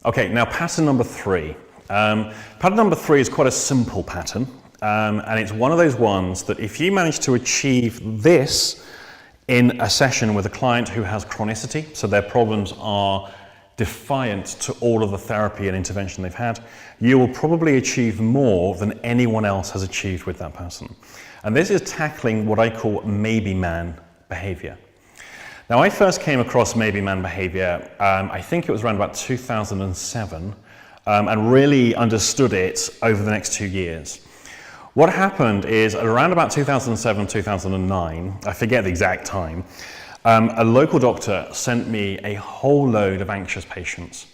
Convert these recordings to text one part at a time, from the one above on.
Okay, now pattern number 3. Pattern number 3 is quite a simple pattern, and it's one of those ones that if you manage to achieve this in a session with a client who has chronicity, so their problems are defiant to all of the therapy and intervention they've had, you will probably achieve more than anyone else has achieved with that person. And this is tackling what I call maybe man behavior. Now, I first came across maybe man behavior, I think it was around about 2007, and really understood it over the next 2 years. What happened is around about 2007, 2009, I forget the exact time, a local doctor sent me a whole load of anxious patients.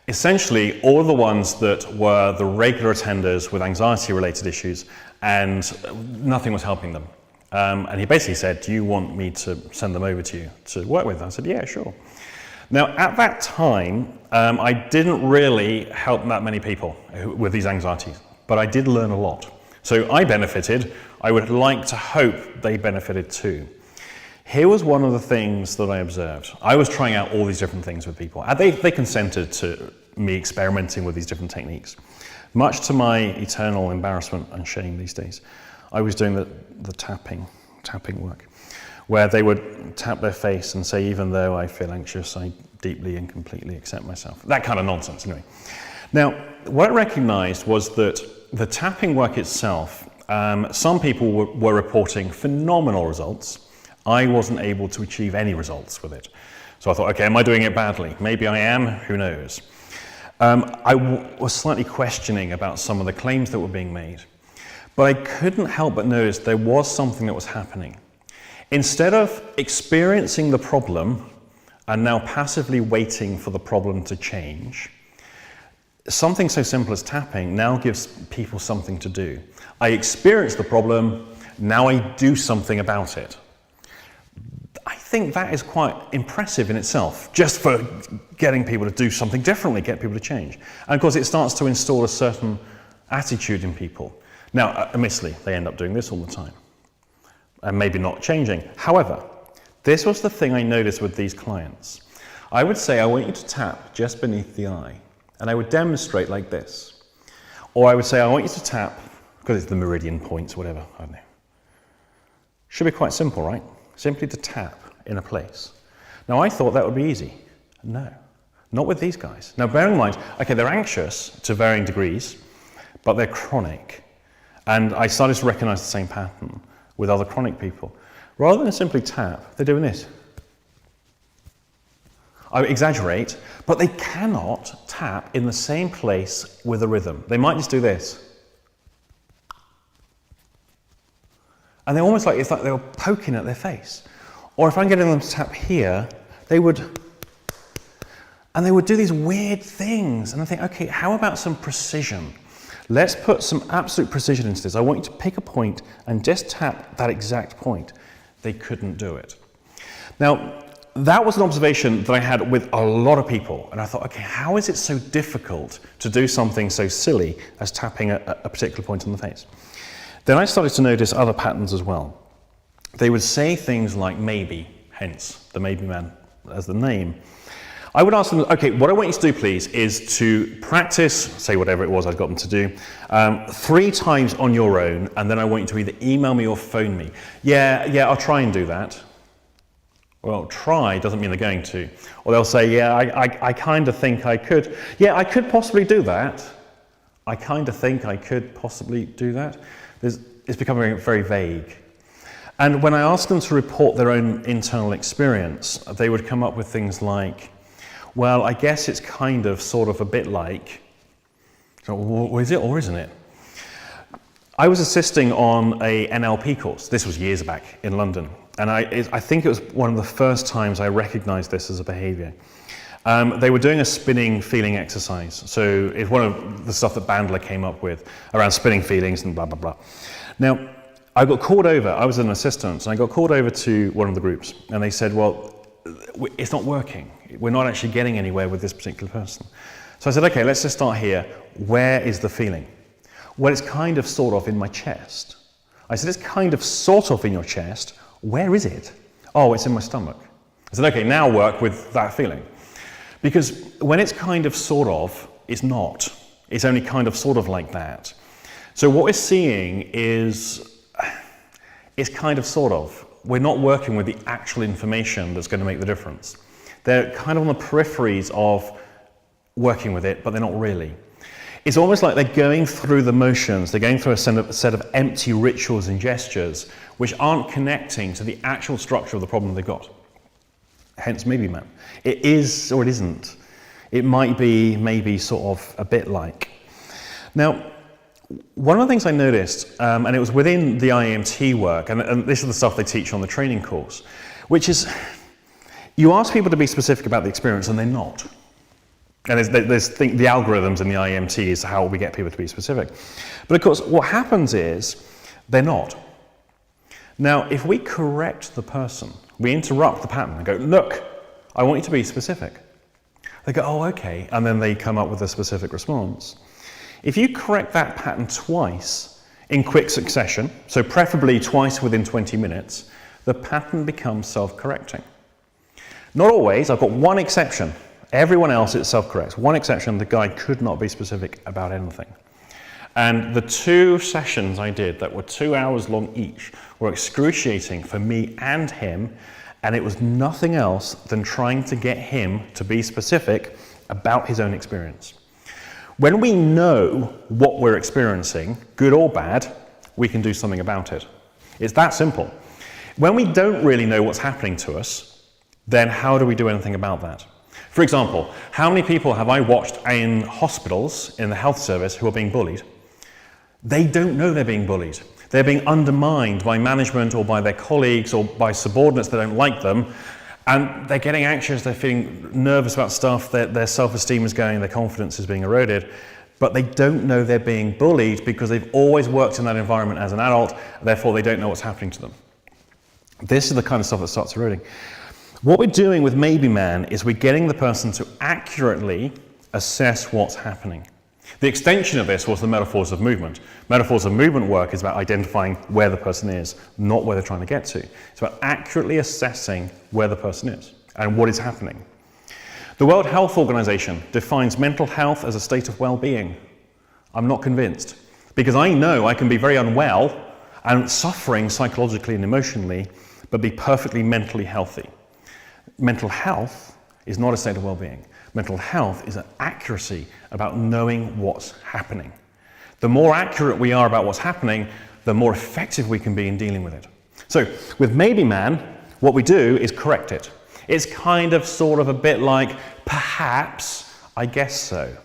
Essentially, all of the ones that were the regular attenders with anxiety-related issues, and nothing was helping them. And he basically said, do you want me to send them over to you to work with? I said, yeah, sure. Now, at that time, I didn't really help that many people with these anxieties, but I did learn a lot. So I benefited. I would like to hope they benefited too. Here was one of the things that I observed. I was trying out all these different things with people. They consented to me experimenting with these different techniques. Much to my eternal embarrassment and shame these days, I was doing the tapping work, where they would tap their face and say, even though I feel anxious, I deeply and completely accept myself. That kind of nonsense, anyway. Now, what I recognized was that the tapping work itself, some people were reporting phenomenal results. I wasn't able to achieve any results with it. So I thought, okay, am I doing it badly? Maybe I am, who knows? I was slightly questioning about some of the claims that were being made. But I couldn't help but notice there was something that was happening. Instead of experiencing the problem and now passively waiting for the problem to change, something so simple as tapping now gives people something to do. I experience the problem, now I do something about it. I think that is quite impressive in itself, just for getting people to do something differently, get people to change. And of course it starts to install a certain attitude in people. Now, admittedly, they end up doing this all the time, and maybe not changing. However, this was the thing I noticed with these clients. I would say, I want you to tap just beneath the eye, and I would demonstrate like this. Or I would say, I want you to tap, because it's the meridian points, whatever, I don't know. Should be quite simple, right? Simply to tap in a place. Now, I thought that would be easy. No, not with these guys. Now, bearing in mind, okay, they're anxious to varying degrees, but they're chronic. And I started to recognize the same pattern with other chronic people. Rather than simply tap, they're doing this. I exaggerate, but they cannot tap in the same place with a rhythm. They might just do this. And they're almost like, it's like they were poking at their face. Or if I'm getting them to tap here, they would do these weird things. And I think, okay, how about some precision? Let's put some absolute precision into this. I want you to pick a point and just tap that exact point. They couldn't do it. Now, that was an observation that I had with a lot of people. And I thought, okay, how is it so difficult to do something so silly as tapping a particular point on the face? Then I started to notice other patterns as well. They would say things like maybe, hence the maybe man as the name. I would ask them, okay, what I want you to do, please, is to practice, say whatever it was I'd got them to do, 3 times on your own, and then I want you to either email me or phone me. Yeah, I'll try and do that. Well, try doesn't mean they're going to. Or they'll say, yeah, I kind of think I could. Yeah, I could possibly do that. I kind of think I could possibly do that. It's becoming very vague. And when I asked them to report their own internal experience, they would come up with things like, well, I guess it's kind of, sort of, a bit like, so, well, is it or isn't it? I was assisting on a NLP course. This was years back in London. And I think it was one of the first times I recognized this as a behavior. They were doing a spinning feeling exercise. So it's one of the stuff that Bandler came up with around spinning feelings and blah, blah, blah. Now, I got called over, I was an assistant, and I got called over to one of the groups. And they said, well, it's not working. We're not actually getting anywhere with this particular person. So I said, okay, let's just start here. Where is the feeling? Well, it's kind of sort of in my chest. I said, it's kind of sort of in your chest. Where is it? Oh, it's in my stomach. I said, okay, now work with that feeling. Because when it's kind of sort of, it's not. It's only kind of sort of like that. So what we're seeing is, it's kind of sort of. We're not working with the actual information that's going to make the difference. They're kind of on the peripheries of working with it, but they're not really. It's almost like they're going through the motions, they're going through a set of empty rituals and gestures which aren't connecting to the actual structure of the problem they've got. Hence maybe man. It is or it isn't. It might be maybe sort of a bit like. Now, one of the things I noticed, and it was within the IEMT work, and this is the stuff they teach on the training course, which is, you ask people to be specific about the experience and they're not. And there's the algorithms in the IEMT is how we get people to be specific. But of course, what happens is, they're not. Now, if we correct the person, we interrupt the pattern and go, look, I want you to be specific. They go, oh, okay, and then they come up with a specific response. If you correct that pattern twice in quick succession, so preferably twice within 20 minutes, the pattern becomes self-correcting. Not always, I've got one exception. Everyone else it self-corrects. One exception, the guy could not be specific about anything. And the 2 sessions I did that were 2 hours long each were excruciating for me and him, and it was nothing else than trying to get him to be specific about his own experience. When we know what we're experiencing, good or bad, we can do something about it. It's that simple. When we don't really know what's happening to us, then how do we do anything about that? For example, how many people have I watched in hospitals, in the health service, who are being bullied? They don't know they're being bullied. They're being undermined by management or by their colleagues or by subordinates that don't like them, and they're getting anxious, they're feeling nervous about stuff, their self-esteem is going, their confidence is being eroded, but they don't know they're being bullied because they've always worked in that environment as an adult, therefore they don't know what's happening to them. This is the kind of stuff that starts eroding. What we're doing with Maybe Man is we're getting the person to accurately assess what's happening. The extension of this was the metaphors of movement. Metaphors of movement work is about identifying where the person is, not where they're trying to get to. It's about accurately assessing where the person is and what is happening. The World Health Organization defines mental health as a state of well-being. I'm not convinced, because I know I can be very unwell and suffering psychologically and emotionally, but be perfectly mentally healthy. Mental health is not a state of well-being. Mental health is an accuracy about knowing what's happening. The more accurate we are about what's happening, the more effective we can be in dealing with it. So with Maybe Man, what we do is correct it. It's kind of sort of a bit like, perhaps, I guess so.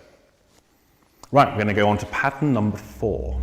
Right, we're going to go on to pattern number 4.